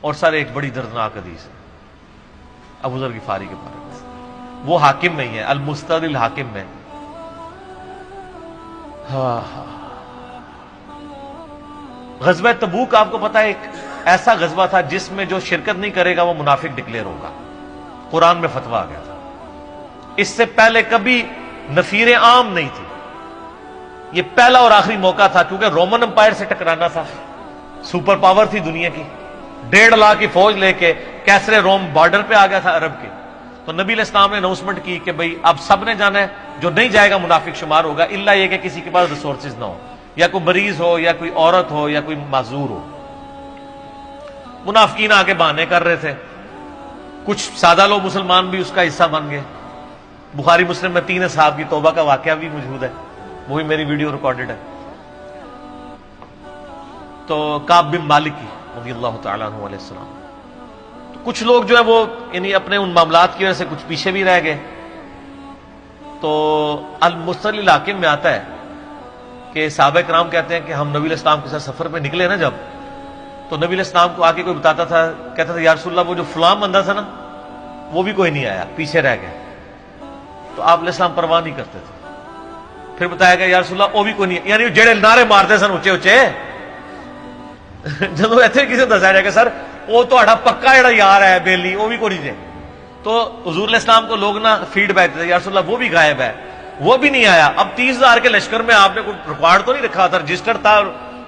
اور سر ایک بڑی دردناک حدیث ہے ابو ذر غفاری کے بارے میں، وہ حاکم میں ہی ہے، المستدرک الحاکم میں۔ غزوہ تبوک آپ کو پتا ہے ایک ایسا غزوہ تھا جس میں جو شرکت نہیں کرے گا وہ منافق ڈکلیئر ہوگا، قرآن میں فتویٰ آ گیا تھا۔ اس سے پہلے کبھی نفیر عام نہیں تھی، یہ پہلا اور آخری موقع تھا، کیونکہ رومن امپائر سے ٹکرانا تھا، سپر پاور تھی دنیا کی، 1.5 لاکھ کی فوج لے کے کیسرے روم بارڈر پہ آ گیا تھا عرب کے۔ تو نبی علیہ السلام نے اناؤنسمنٹ کی کہ بھئی اب سب نے جانا ہے، جو نہیں جائے گا منافق شمار ہوگا، الا یہ کہ کسی کے پاس ریسورسز نہ ہو، یا کوئی مریض ہو، یا کوئی عورت ہو، یا کوئی معذور ہو۔ منافقین آگے بہانے کر رہے تھے، کچھ سادہ لوگ مسلمان بھی اس کا حصہ بن گئے۔ بخاری مسلم میں 3 اصحاب کی توبہ کا واقعہ بھی موجود ہے، وہی میری ویڈیو ریکارڈڈ ہے۔ تو کعب بن مالک کی رضی اللہ تعالیٰ عنہ علیہ السلام، تو کچھ لوگ جو ہے وہ یعنی اپنے ان معاملات کی وجہ سے کچھ پیچھے بھی رہ گئے۔ تو المستدرک الحاکم میں آتا ہے کہ صحابہ کرام کہتے ہیں کہ ہم نبی علیہ السلام کے ساتھ سفر پہ نکلے نا جب، تو نبی علیہ السلام کو آگے کوئی بتاتا تھا، کہتا تھا یا رسول اللہ وہ جو فلاں بندہ تھا نا وہ بھی کوئی نہیں آیا، پیچھے رہ گئے۔ تو آپ علیہ السلام پرواہ نہیں کرتے تھے۔ پھر بتایا گیا یا رسول اللہ وہ بھی کوئی نہیں، یعنی جڑے نعرے مارتے سن اچے اچے جدو ایتھے کسی دسیا جائے کہ سر وہ تہاڈا پکا جڑا یار ہے بیلی وہ بھی کوئی نہیں جے، تو حضور علیہ السلام کو لوگ نا فیڈ بیک دیتے یا رسول اللہ وہ بھی غائب ہے، وہ بھی نہیں آیا۔ اب 30,000 کے لشکر میں آپ نے کوئی ریکارڈ تو نہیں رکھا تھا، رجسٹر تھا،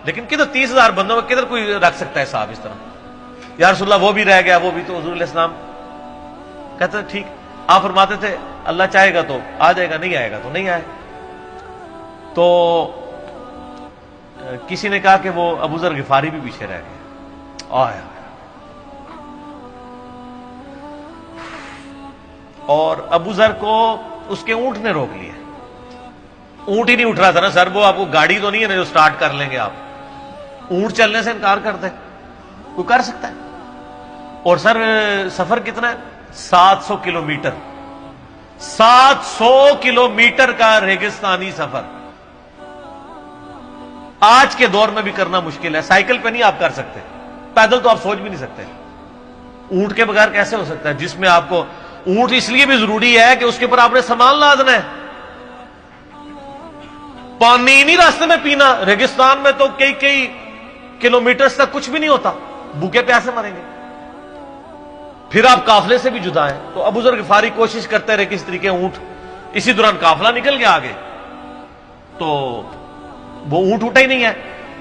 لیکن کدھر 30,000 بندوں میں کدھر کوئی رکھ سکتا ہے صاحب اس طرح؟ یا رسول اللہ وہ بھی رہ گیا، وہ بھی۔ تو حضور علیہ السلام کہتے ہیں ٹھیک، آپ فرماتے تھے اللہ چاہے گا تو آ جائے گا، نہیں آئے گا تو نہیں آئے۔ تو کسی نے کہا کہ وہ ابو ذر غفاری بھی پیچھے رہ گئے، آیا اور ابو ذر کو اس کے اونٹ نے روک لیا۔ اونٹ ہی نہیں اٹھ رہا تھا نا سر، وہ آپ کو گاڑی تو نہیں ہے نا جو سٹارٹ کر لیں گے آپ، اونٹ چلنے سے انکار کر دیں، کوئی کر سکتا ہے؟ اور سر سفر کتنا ہے؟ 700 کلومیٹر، 700 کلومیٹر کا ریگستانی سفر آج کے دور میں بھی کرنا مشکل ہے۔ سائیکل پہ نہیں آپ کر سکتے، پیدل تو آپ سوچ بھی نہیں سکتے، اونٹ کے بغیر کیسے ہو سکتا ہے؟ جس میں آپ کو اونٹ اس لیے بھی ضروری ہے کہ اس کے اوپر آپ نے سامان لادنا ہے، پانی نہیں راستے میں پینا۔ ریگستان میں تو کئی کلومیٹرز تک کچھ بھی نہیں ہوتا، بھوکے پیاسے مریں گے۔ پھر آپ قافلے سے بھی جدا ہیں۔ تو ابو ذر غفاری کوشش کرتے رہے کس طریقے اونٹ، اسی دوران قافلہ نکل گیا آگے، تو وہ اونٹ اٹھا ہی نہیں ہے۔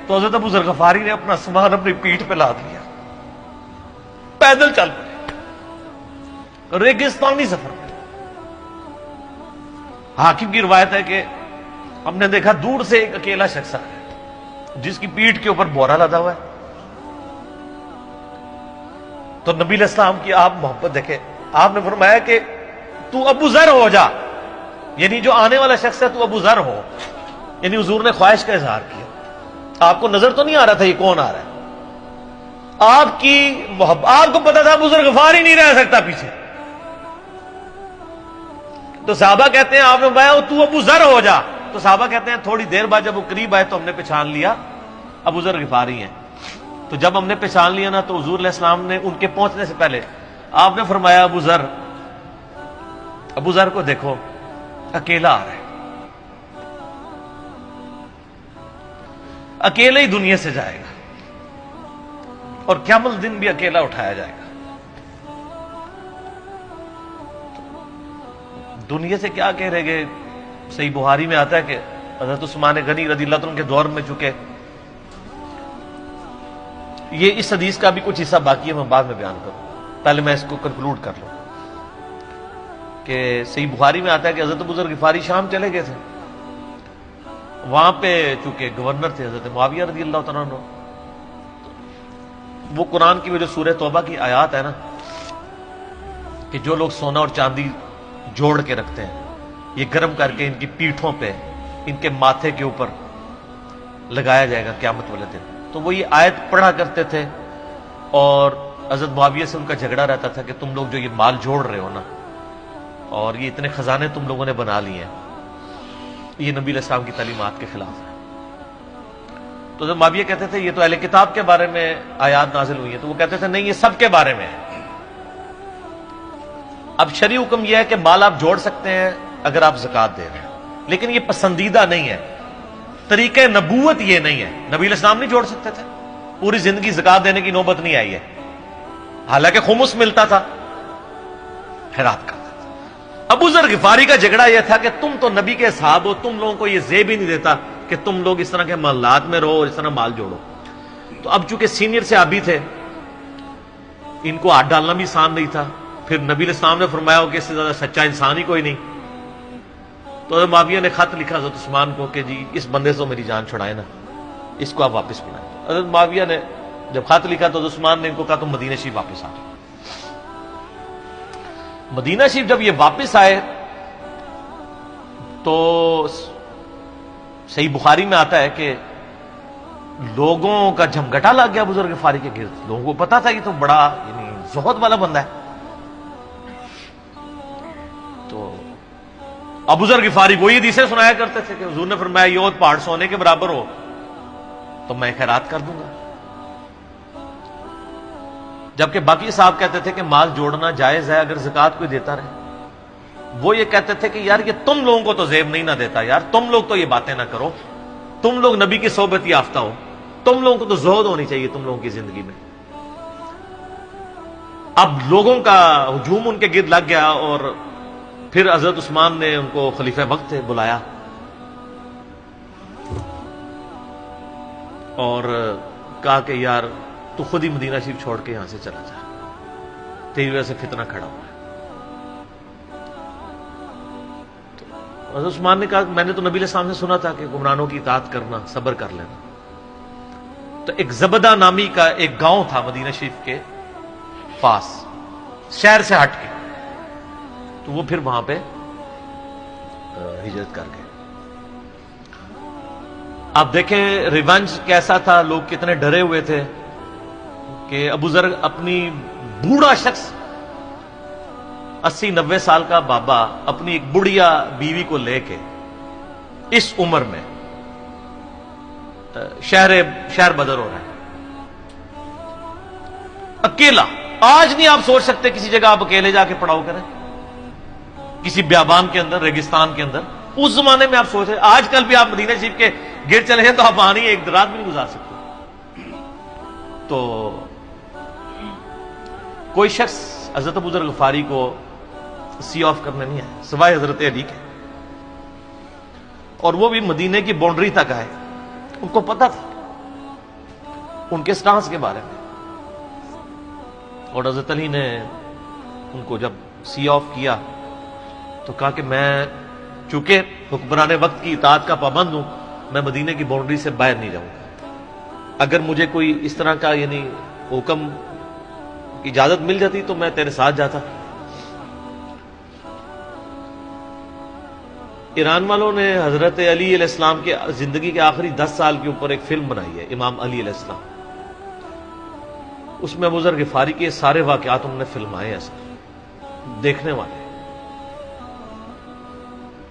تو حضرت ابو ذر غفاری نے اپنا سامان اپنی پیٹھ پہ لاد لیا، پیدل چل پڑے ریگستانی سفر میں۔ حاکم کی روایت ہے کہ ہم نے دیکھا دور سے ایک اکیلا شخص ہے جس کی پیٹھ کے اوپر بورا لدا ہوا ہے۔ تو نبی علیہ السلام کی آپ محبت دیکھیں، آپ نے فرمایا کہ تو ابو ذر ہو جا، یعنی جو آنے والا شخص ہے تو ابو ذر ہو، یعنی حضور نے خواہش کا اظہار کیا۔ آپ کو نظر تو نہیں آ رہا تھا یہ کون آ رہا ہے، آپ کی محبت، آپ کو پتا تھا ابو ذر غفاری نہیں رہ سکتا پیچھے۔ تو صحابہ کہتے ہیں آپ نے فرمایا تو ابو ذر ہو جا، تو صحابہ کہتے ہیں تھوڑی دیر بعد جب وہ قریب آئے تو ہم نے پہچان لیا ابو ذر غفاری ہیں۔ تو جب ہم نے پہچان لیا نا تو حضور علیہ السلام نے ان کے پہنچنے سے پہلے آپ نے فرمایا ابو ذر کو دیکھو اکیلا آ رہا ہے، اکیلے ہی دنیا سے جائے گا اور قیامت دن بھی اکیلا اٹھایا جائے گا۔ دنیا سے کیا کہہ رہے گے؟ صحیح بخاری میں آتا ہے کہ حضرت عثمان غنی رضی اللہ عنہ کے دور میں چکے، یہ اس حدیث کا بھی کچھ حصہ باقی ہے، میں بعد میں بیان کروں، پہلے میں اس کو کنکلوڈ کر لوں کہ صحیح بخاری میں آتا ہے کہ حضرت ابو ذر غفاری شام چلے گئے تھے، وہاں پہ چونکہ گورنر تھے حضرت معاویہ رضی اللہ تعالیٰ عنہ، وہ قرآن کی وہ جو سورہ توبہ کی آیات ہے نا کہ جو لوگ سونا اور چاندی جوڑ کے رکھتے ہیں یہ گرم کر کے ان کی پیٹھوں پہ، ان کے ماتھے کے اوپر لگایا جائے گا قیامت والے دن۔ تو وہ یہ آیت پڑھا کرتے تھے اور حضرت معاویہ سے ان کا جھگڑا رہتا تھا کہ تم لوگ جو یہ مال جوڑ رہے ہو نا اور یہ اتنے خزانے تم لوگوں نے بنا لیے ہیں، یہ نبی علیہ السلام کی تعلیمات کے خلاف ہے۔ تو جب معاویہ کہتے تھے یہ تو اہل کتاب کے بارے میں آیات نازل ہوئی ہیں، تو وہ کہتے تھے نہیں، یہ سب کے بارے میں ہے۔ اب شرعی حکم یہ ہے کہ مال آپ جوڑ سکتے ہیں اگر آپ زکوٰۃ دے رہے ہیں، لیکن یہ پسندیدہ نہیں ہے، طریقہ نبوت یہ نہیں ہے۔ نبی علیہ السلام نہیں جوڑ سکتے تھے، پوری زندگی زکوٰۃ دینے کی نوبت نہیں آئی ہے، حالانکہ خمس ملتا تھا، خیرات کرتا تھا۔ ابو ذر غفاری کا جھگڑا یہ تھا کہ تم تو نبی کے اصحاب ہو، تم لوگوں کو یہ زیب ہی نہیں دیتا کہ تم لوگ اس طرح کے محلات میں رہو اور اس طرح مال جوڑو۔ تو اب چونکہ سینئر صحابی تھے، ان کو ہاتھ ڈالنا بھی آسان نہیں تھا، پھر نبی علیہ السلام نے فرمایا ہو کہ اس سے زیادہ سچا انسان ہی کوئی نہیں، تو حضرت معاویہ نے خط لکھا حضرت عثمان کو کہ جی اس بندے سے میری جان چھڑائے نا، اس کو آپ واپس بلائیں۔ حضرت معاویہ نے جب خط لکھا تو حضرت عثمان نے ان کو کہا تم مدینہ شریف واپس آ جاؤ۔ مدینہ شریف جب یہ واپس آئے تو صحیح بخاری میں آتا ہے کہ لوگوں کا جھمگٹا لگ گیا بزرگ غفاری کے گرد، لوگوں کو پتا تھا یہ تو بڑا یعنی زہد والا بندہ ہے۔ تو ابو ذر غفاری وہی حدیثیں سنایا کرتے تھے کہ حضور نے فرمایا یہ پہاڑ سونے کے برابر ہو تو میں خیرات کر دوں گا، جبکہ باقی صاحب کہتے تھے کہ مال جوڑنا جائز ہے اگر زکوٰۃ کوئی دیتا رہے۔ وہ یہ کہتے تھے کہ یار یہ تم لوگوں کو تو زیب نہیں نہ دیتا، یار تم لوگ تو یہ باتیں نہ کرو، تم لوگ نبی کی صحبت یافتہ ہو، تم لوگوں کو تو زہد ہونی چاہیے تم لوگوں کی زندگی میں۔ اب لوگوں کا ہجوم ان کے گرد لگ گیا اور پھر حضرت عثمان نے ان کو خلیفہ وقت تھے بلایا اور کہا کہ یار تو خود ہی مدینہ شریف چھوڑ کے یہاں سے چلا جا، تیری وجہ سے فتنہ کھڑا ہوا ہے۔ حضرت عثمان نے کہا میں نے تو نبی علیہ السلام سے سنا تھا کہ حکمرانوں کی اطاعت کرنا، صبر کر لینا۔ تو ایک زبدہ نامی کا ایک گاؤں تھا مدینہ شریف کے پاس، شہر سے ہٹ کے، تو وہ پھر وہاں پہ ہجرت کر گئے۔ آپ دیکھیں ریونج کیسا تھا، لوگ کتنے ڈرے ہوئے تھے کہ ابو ذر اپنی بوڑھا شخص 80-90 سال کا بابا اپنی ایک بڑھیا بیوی کو لے کے اس عمر میں شہر بدر ہو رہا ہے اکیلا۔ آج نہیں آپ سوچ سکتے کسی جگہ آپ اکیلے جا کے پڑاؤ کریں، کسی بیابان کے اندر، ریگستان کے اندر۔ اس زمانے میں آپ سوچ رہے، آج کل بھی آپ مدینہ شریف کے گرد چلے ہیں تو آپ وہاں نہیں ایک رات بھی نہیں گزار سکتے۔ تو کوئی شخص حضرت ابو ذر غفاری کو سی آف کرنے نہیں آیا سوائے حضرت علی کے، اور وہ بھی مدینے کی باؤنڈری تک آئے۔ ان کو پتا تھا ان کے سٹانس کے بارے میں، اور حضرت علی نے ان کو جب سی آف کیا تو کہا کہ میں چونکہ حکمران وقت کی اطاعت کا پابند ہوں، میں مدینے کی باؤنڈری سے باہر نہیں جاؤں گا، اگر مجھے کوئی اس طرح کا یعنی حکم کی اجازت مل جاتی تو میں تیرے ساتھ جاتا۔ ایران والوں نے حضرت علی علیہ السلام کے زندگی کے آخری 10 سال کے اوپر ایک فلم بنائی ہے، امام علی علیہ السلام۔ اس میں ابو ذر غفاری کے سارے واقعات انہوں نے فلمائے ہیں، دیکھنے والے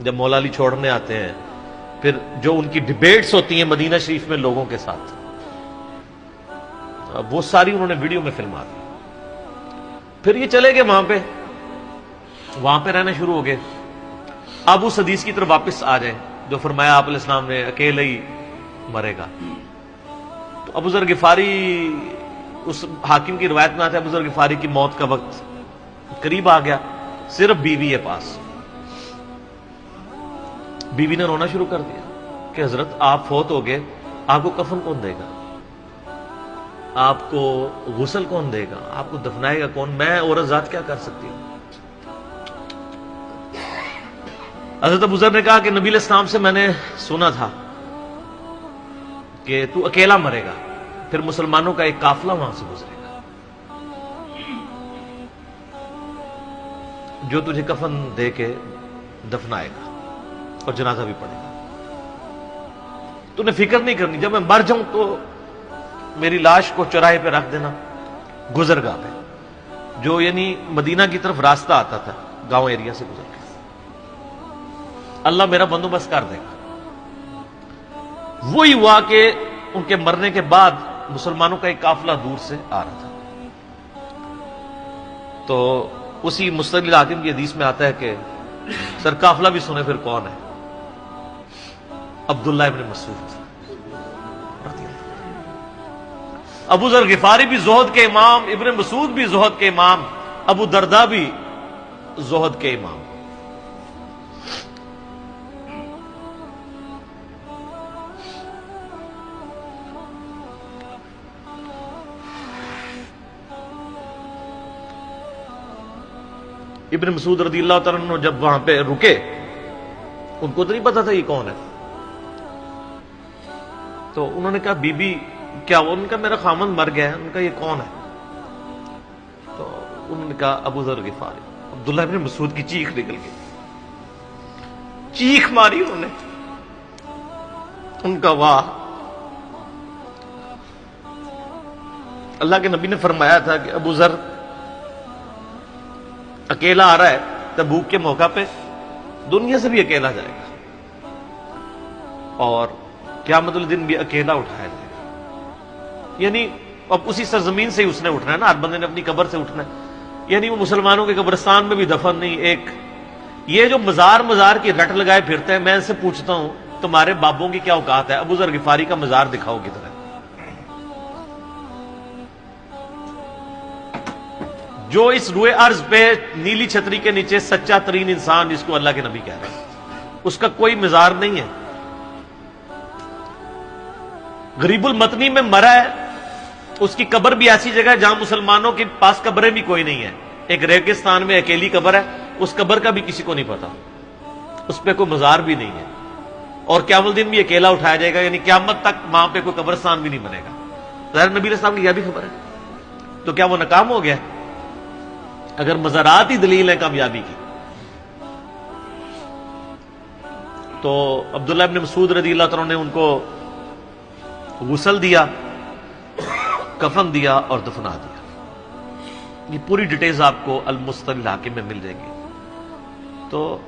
جب مولا علی چھوڑنے آتے ہیں، پھر جو ان کی ڈیبیٹس ہوتی ہیں مدینہ شریف میں لوگوں کے ساتھ، وہ ساری انہوں نے ویڈیو میں فلما دی۔ پھر یہ چلے گئے وہاں پہ رہنا شروع ہو گئے۔ اب اس حدیث کی طرف واپس آ جائیں جو فرمایا آپ علیہ السلام نے اکیلے ہی مرے گا، تو ابو ذر غفاری، اس حاکم کی روایت میں آتا ہے ابو ذر غفاری کی موت کا وقت قریب آ گیا، صرف بیوی ہے پاس۔ بیوی نے رونا شروع کر دیا کہ حضرت آپ فوت ہو گئے، آپ کو کفن کون دے گا، آپ کو غسل کون دے گا، آپ کو دفنائے گا کون، میں عورت ذات کیا کر سکتی ہوں۔ حضرت ابو ذر نے کہا کہ نبی علیہ السلام سے میں نے سنا تھا کہ تو اکیلا مرے گا، پھر مسلمانوں کا ایک قافلہ وہاں سے گزرے گا جو تجھے کفن دے کے دفنائے گا اور جنازہ بھی پڑے گا۔ تو نے فکر نہیں کرنی، جب میں مر جاؤں تو میری لاش کو چوراہے پہ رکھ دینا، گزرگاہ پہ، جو یعنی مدینہ کی طرف راستہ آتا تھا گاؤں ایریا سے گزر کے، اللہ میرا بندوبست کر دے گا۔ وہی ہوا کہ ان کے مرنے کے بعد مسلمانوں کا ایک قافلہ دور سے آ رہا تھا. تو اسی مستدل حاکم کی حدیث میں آتا ہے کہ سر قافلہ بھی سنے پھر کون ہے؟ عبداللہ ابن مسعود. ابو ذر غفاری بھی زہد کے امام، ابن مسعود بھی زہد کے امام، ابو درداء بھی زہد کے امام. ابن مسعود رضی اللہ تعالیٰ عنہ جب وہاں پہ رکے، ان کو تو نہیں پتا تھا یہ کون ہے. تو انہوں نے کہا بی بی کیا وہ؟ ان کا میرا خامند مر گیا ہے. ان کا یہ کون ہے؟ تو انہوں نے کہا ابو ذر غفاری. عبداللہ ابن مسعود کی چیخ نکل گئی، چیخ ماری انہوں نے. ان کا واہ. اللہ کے نبی نے فرمایا تھا کہ ابو ذر اکیلا آ رہا ہے تبوک کے موقع پہ، دنیا سے بھی اکیلا جائے گا، اور قیامت الدن بھی اکیلا اٹھایا جائے گا. یعنی اب اسی سرزمین سے ہی اس نے اٹھنا ہے نا، ہر بندے نے اپنی قبر سے اٹھنا ہے. یعنی وہ مسلمانوں کے قبرستان میں بھی دفن نہیں. ایک یہ جو مزار کی رٹ لگائے پھرتے ہیں، میں ان سے پوچھتا ہوں تمہارے بابوں کی کیا اوقات ہے؟ ابو ذر غفاری کا مزار دکھاؤ کدھر ہے. جو اس روئے ارض پہ نیلی چھتری کے نیچے سچا ترین انسان جس کو اللہ کے نبی کہہ رہے ہیں، اس کا کوئی مزار نہیں ہے. غریب المتنی میں مرا ہے، اس کی قبر بھی ایسی جگہ ہے جہاں مسلمانوں کے پاس قبریں بھی کوئی نہیں ہے. ایک ریگستان میں اکیلی قبر ہے، اس قبر کا بھی کسی کو نہیں پتا، اس پہ کوئی مزار بھی نہیں ہے. اور قیامت الدین بھی اکیلا اٹھایا جائے گا، یعنی قیامت تک وہاں پہ کوئی قبرستان بھی نہیں بنے گا. ظاہر نبی علیہ السلام کی یہ بھی خبر ہے. تو کیا وہ ناکام ہو گیا اگر مزارات ہی دلیل ہے کامیابی کی؟ تو عبداللہ ابن مسعود رضی اللہ تعالیٰ نے ان کو غسل دیا، کفن دیا اور دفنا دیا. یہ پوری ڈیٹیلز آپ کو المستدل حاکم میں مل جائیں گی. تو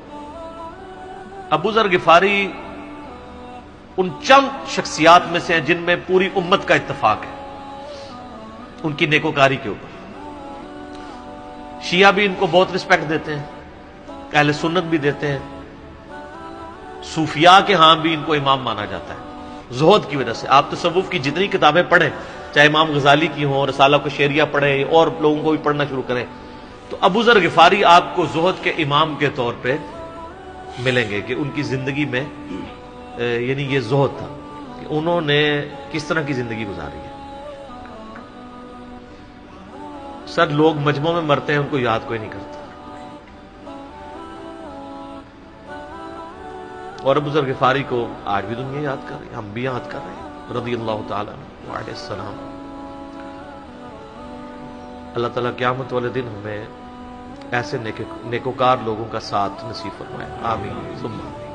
ابو ذر غفاری ان چند شخصیات میں سے ہیں جن میں پوری امت کا اتفاق ہے ان کی نیکوکاری کے اوپر. شیعہ بھی ان کو بہت رسپیکٹ دیتے ہیں، اہل سنت بھی دیتے ہیں، صوفیاء کے ہاں بھی ان کو امام مانا جاتا ہے زہد کی وجہ سے. آپ تصوف کی جتنی کتابیں پڑھیں، چاہے امام غزالی کی ہوں، رسالہ قشیریہ پڑھیں اور لوگوں کو بھی پڑھنا شروع کریں، تو ابو ذر غفاری آپ کو زہد کے امام کے طور پہ ملیں گے کہ ان کی زندگی میں یعنی یہ زہد تھا کہ انہوں نے کس طرح کی زندگی گزاری ہے. سر لوگ مجمع میں مرتے ہیں، ان کو یاد کوئی نہیں کرتا. اور ابو ذر غفاری کو آج بھی دنیا یاد کر رہی ہے، ہم بھی یاد کر رہے ہیں رضی اللہ تعالیٰ عنہ علیہ السلام. اللہ تعالیٰ قیامت والے دن ہمیں ایسے نیکوکار لوگوں کا ساتھ نصیب فرمائے. آمین ثم آمین.